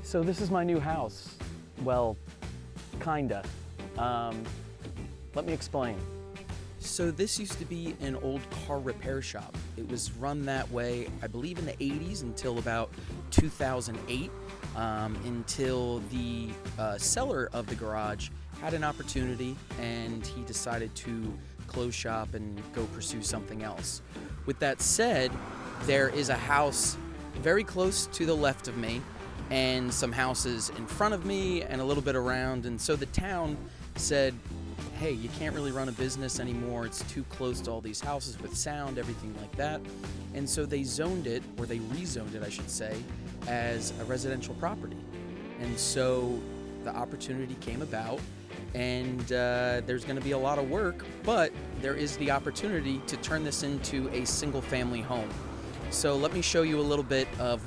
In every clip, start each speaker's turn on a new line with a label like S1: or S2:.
S1: So this is my new house. Well, kinda. Let me explain. So this used to be an old car repair shop. It was run that way, I believe in the 80s until about 2008, until the seller of the garage had an opportunity and he decided to close shop and go pursue something else. With that said, there is a house very close to the left of me and some houses in front of me and a little bit around, and so the town said, hey, you can't really run a business anymore, it's too close to all these houses with sound, everything like that. And so they zoned it, or they rezoned it I should say, as a residential property. And so the opportunity came about, and there's going to be a lot of work, but there is the opportunity to turn this into a single family home. So let me show you a little bit of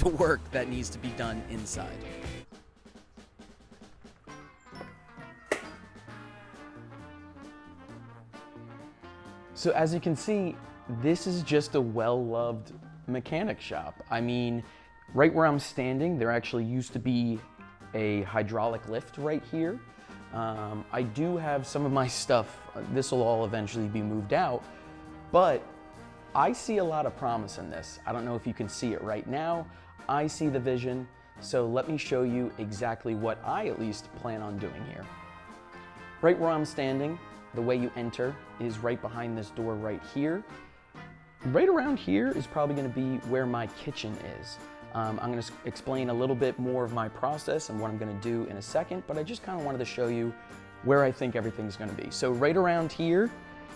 S1: the work that needs to be done inside. So as you can see, this is just a well-loved mechanic shop. I mean, right where I'm standing, there actually used to be a hydraulic lift right here. I do have some of my stuff, this will all eventually be moved out, but I see a lot of promise in this. I don't know if you can see it right now. I see the vision, so let me show you exactly what I at least plan on doing here. Right where I'm standing, the way you enter is right behind this door right here. Right around here is probably gonna be where my kitchen is. I'm gonna explain a little bit more of my process and what I'm gonna do in a second, but I just kinda wanted to show you where I think everything's gonna be. So right around here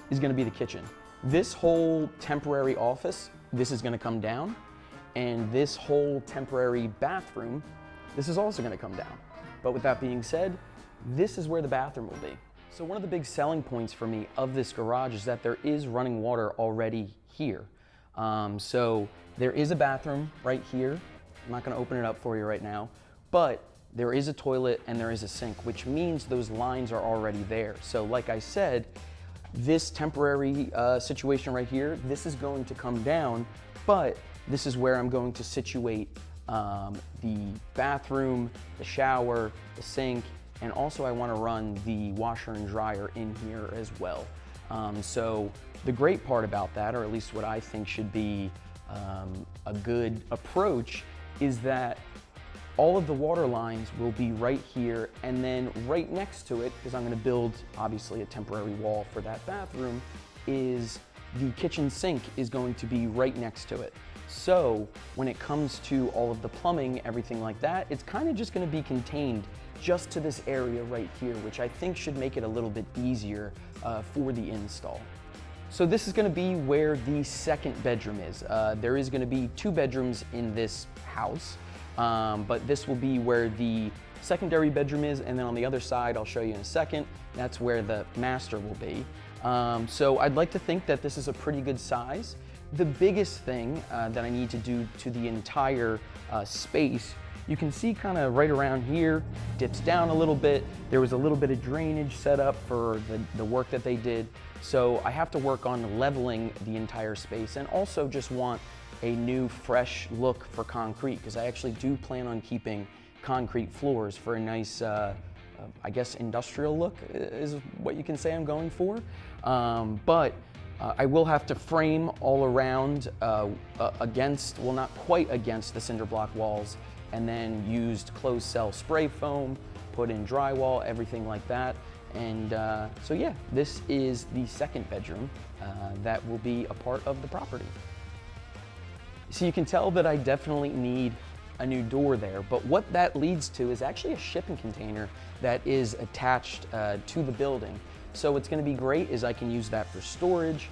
S1: is gonna be the kitchen. This whole temporary office, this is gonna come down, and this whole temporary bathroom, this is also gonna come down. But with that being said, this is where the bathroom will be. So one of the big selling points for me of this garage is that there is running water already here. So there is a bathroom right here. I'm not gonna open it up for you right now, but there is a toilet and there is a sink, which means those lines are already there. So like I said, this temporary situation right here, this is going to come down, but this is where I'm going to situate the bathroom, the shower, the sink, and also I want to run the washer and dryer in here as well. So the great part about that, or at least what I think should be a good approach, is that all of the water lines will be right here, and then right next to it, because I'm going to build obviously a temporary wall for that bathroom, is the kitchen sink is going to be right next to it. So when it comes to all of the plumbing, everything like that, it's kind of just going to be contained just to this area right here, which I think should make it a little bit easier for the install. So this is going to be where the second bedroom is. There is going to be 2 bedrooms in this house, but this will be where the secondary bedroom is, and then on the other side, I'll show you in a second, that's where the master will be. So I'd like to think that this is a pretty good size. The biggest thing that I need to do to the entire space, you can see kind of right around here, dips down a little bit. There was a little bit of drainage set up for the work that they did. So I have to work on leveling the entire space, and also just want a new fresh look for concrete, because I actually do plan on keeping concrete floors for a nice, I guess industrial look is what you can say I'm going for. But I will have to frame all around against, well, not quite against the cinder block walls, and then used closed cell spray foam, put in drywall, everything like that. And so yeah, this is the second bedroom that will be a part of the property. So you can tell that I definitely need a new door there, but what that leads to is actually a shipping container that is attached to the building. So what's gonna be great is I can use that for storage,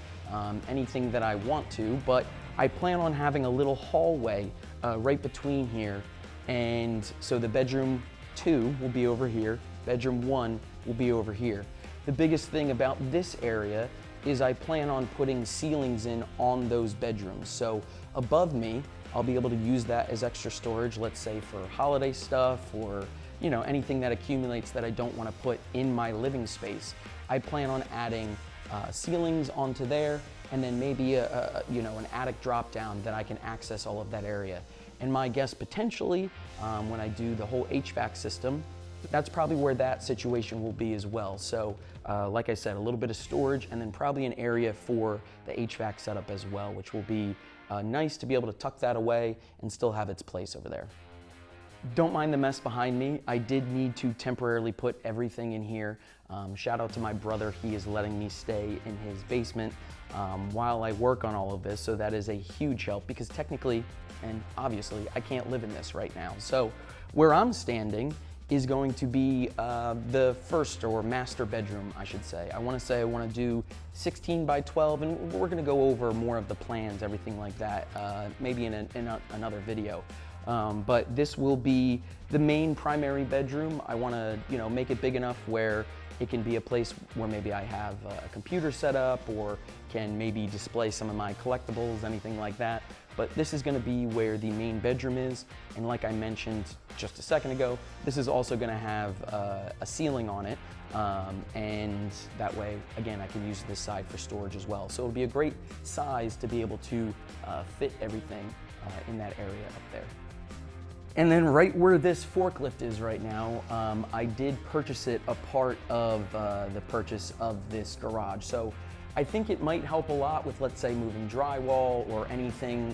S1: anything that I want to, but I plan on having a little hallway right between here. And so the bedroom 2 will be over here, bedroom 1 will be over here. The biggest thing about this area is I plan on putting ceilings in on those bedrooms. So above me, I'll be able to use that as extra storage, let's say for holiday stuff, or anything that accumulates that I don't want to put in my living space. I plan on adding ceilings onto there, and then maybe an attic drop down that I can access all of that area. And my guess potentially, when I do the whole HVAC system, that's probably where that situation will be as well. So like I said, a little bit of storage and then probably an area for the HVAC setup as well, which will be nice to be able to tuck that away and still have its place over there. Don't mind the mess behind me. I did need to temporarily put everything in here. Shout out to my brother. He is letting me stay in his basement while I work on all of this. So that is a huge help because technically and obviously I can't live in this right now. So where I'm standing is going to be the first or master bedroom, I should say. I want to do 16 by 12 and we're going to go over more of the plans, everything like that, maybe in another video. But this will be the main primary bedroom. I want to, make it big enough where it can be a place where maybe I have a computer set up or can maybe display some of my collectibles, anything like that. But this is going to be where the main bedroom is. And like I mentioned just a second ago, this is also going to have a ceiling on it. And that way, again, I can use this side for storage as well. So it'll be a great size to be able to fit everything in that area up there. And then right where this forklift is right now, I did purchase it a part of the purchase of this garage. So I think it might help a lot with, let's say, moving drywall or anything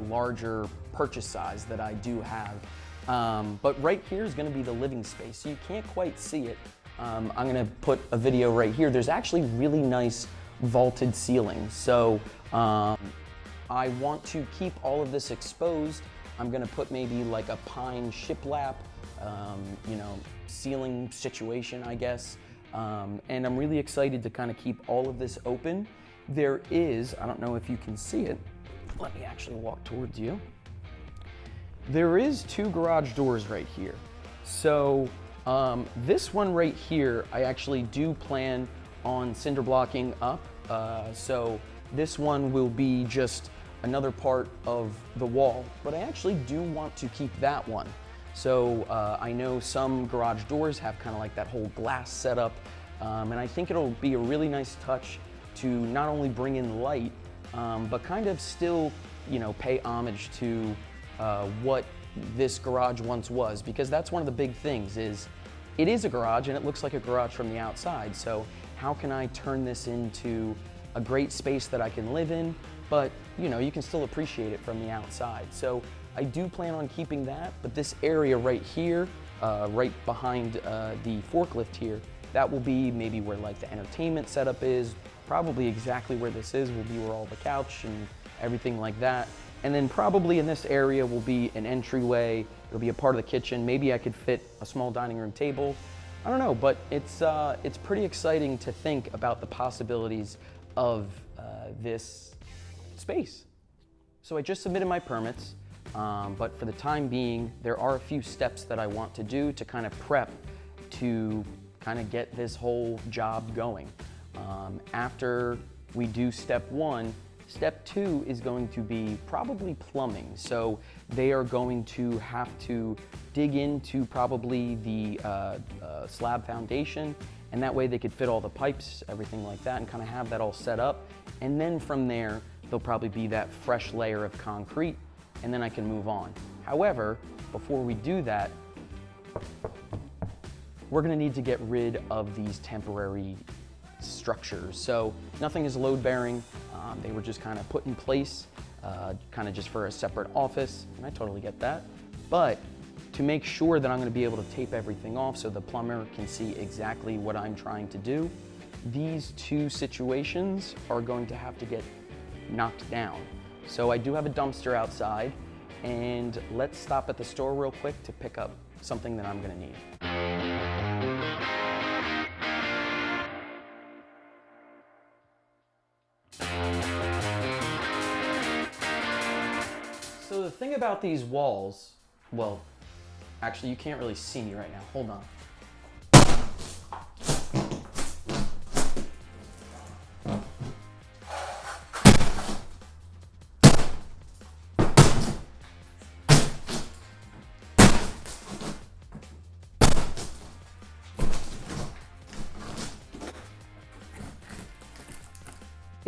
S1: larger purchase size that I do have. But right here is gonna be the living space. So you can't quite see it. I'm gonna put a video right here. There's actually really nice vaulted ceilings. So I want to keep all of this exposed. I'm gonna put maybe like a pine shiplap, ceiling situation, I guess. And I'm really excited to kind of keep all of this open. There is, I don't know if you can see it. Let me actually walk towards you. There is 2 garage doors right here. So this one right here, I actually do plan on cinder blocking up. So this one will be just another part of the wall, but I actually do want to keep that one. So I know some garage doors have kind of like that whole glass setup, and I think it'll be a really nice touch to not only bring in light, but kind of still, pay homage to what this garage once was, because that's one of the big things is it is a garage and it looks like a garage from the outside. So how can I turn this into a great space that I can live in, but you can still appreciate it from the outside. So I do plan on keeping that, but this area right here, right behind the forklift here, that will be maybe where like the entertainment setup is. Probably exactly where this is will be where all the couch and everything like that. And then probably in this area will be an entryway. It'll be a part of the kitchen. Maybe I could fit a small dining room table. I don't know, but it's pretty exciting to think about the possibilities of this space. So I just submitted my permits, but for the time being, there are a few steps that I want to do to kind of prep to kind of get this whole job going. After we do step 1, step 2 is going to be probably plumbing. So they are going to have to dig into probably the slab foundation, and that way they could fit all the pipes, everything like that, and kind of have that all set up. And then from there, there'll probably be that fresh layer of concrete, and then I can move on. However, before we do that, we're gonna need to get rid of these temporary structures. So nothing is load bearing. They were just kind of put in place, kind of just for a separate office, and I totally get that. But to make sure that I'm gonna be able to tape everything off so the plumber can see exactly what I'm trying to do, these 2 situations are going to have to get knocked down. So I do have a dumpster outside, and let's stop at the store real quick to pick up something that I'm gonna need. So the thing about these walls, well, actually you can't really see me right now, hold on.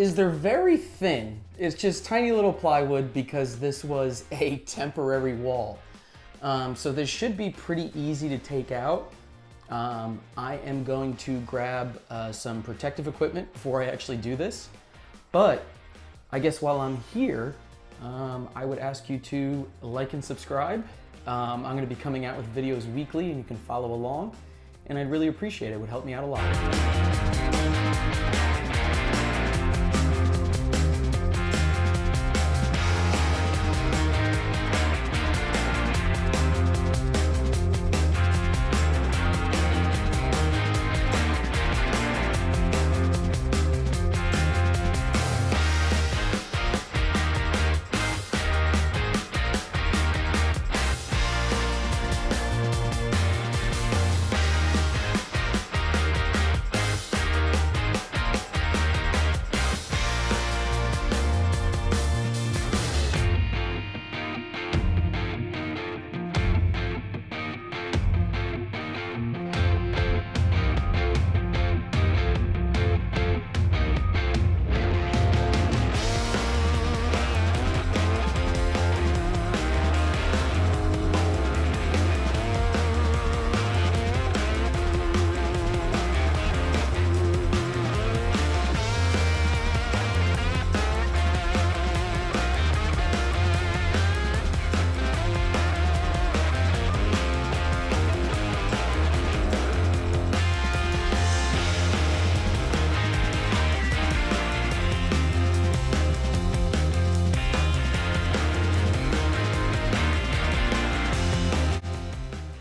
S1: is they're very thin. It's just tiny little plywood because this was a temporary wall. So this should be pretty easy to take out. I am going to grab some protective equipment before I actually do this. But I guess while I'm here, I would ask you to like and subscribe. I'm going to be coming out with videos weekly and you can follow along. And I'd really appreciate it. It would help me out a lot.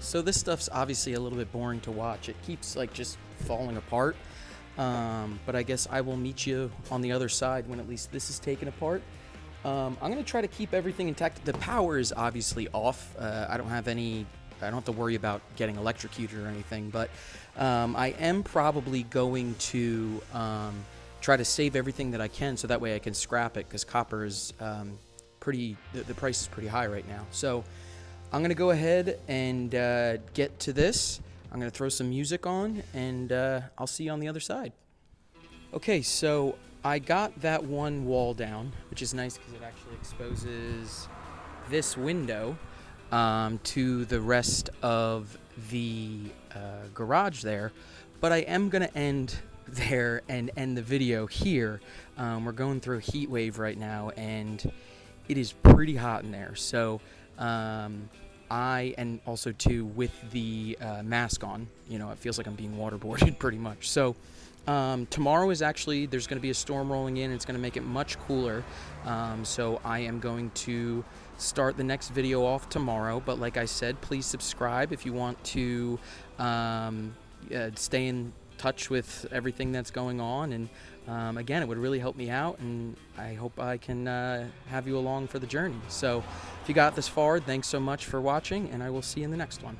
S1: So this stuff's obviously a little bit boring to watch. It keeps like just falling apart. But I guess I will meet you on the other side when at least this is taken apart. I'm gonna try to keep everything intact. The power is obviously off. I don't have to worry about getting electrocuted or anything, but I am probably going to try to save everything that I can so that way I can scrap it, because copper is the price is pretty high right now. So I'm going to go ahead and get to this. I'm going to throw some music on, and I'll see you on the other side. Okay, so I got that one wall down, which is nice because it actually exposes this window to the rest of the garage there. But I am going to end there and end the video here. We're going through a heat wave right now, and it is pretty hot in there. So and also too, with the mask on, you know, it feels like I'm being waterboarded pretty much. So tomorrow is actually, there's going to be a storm rolling in. It's going to make it much cooler. So I am going to start the next video off tomorrow. But like I said, please subscribe if you want to stay in touch with everything that's going on. And again, it would really help me out, and I hope I can have you along for the journey. So if you got this far, thanks so much for watching, and I will see you in the next one.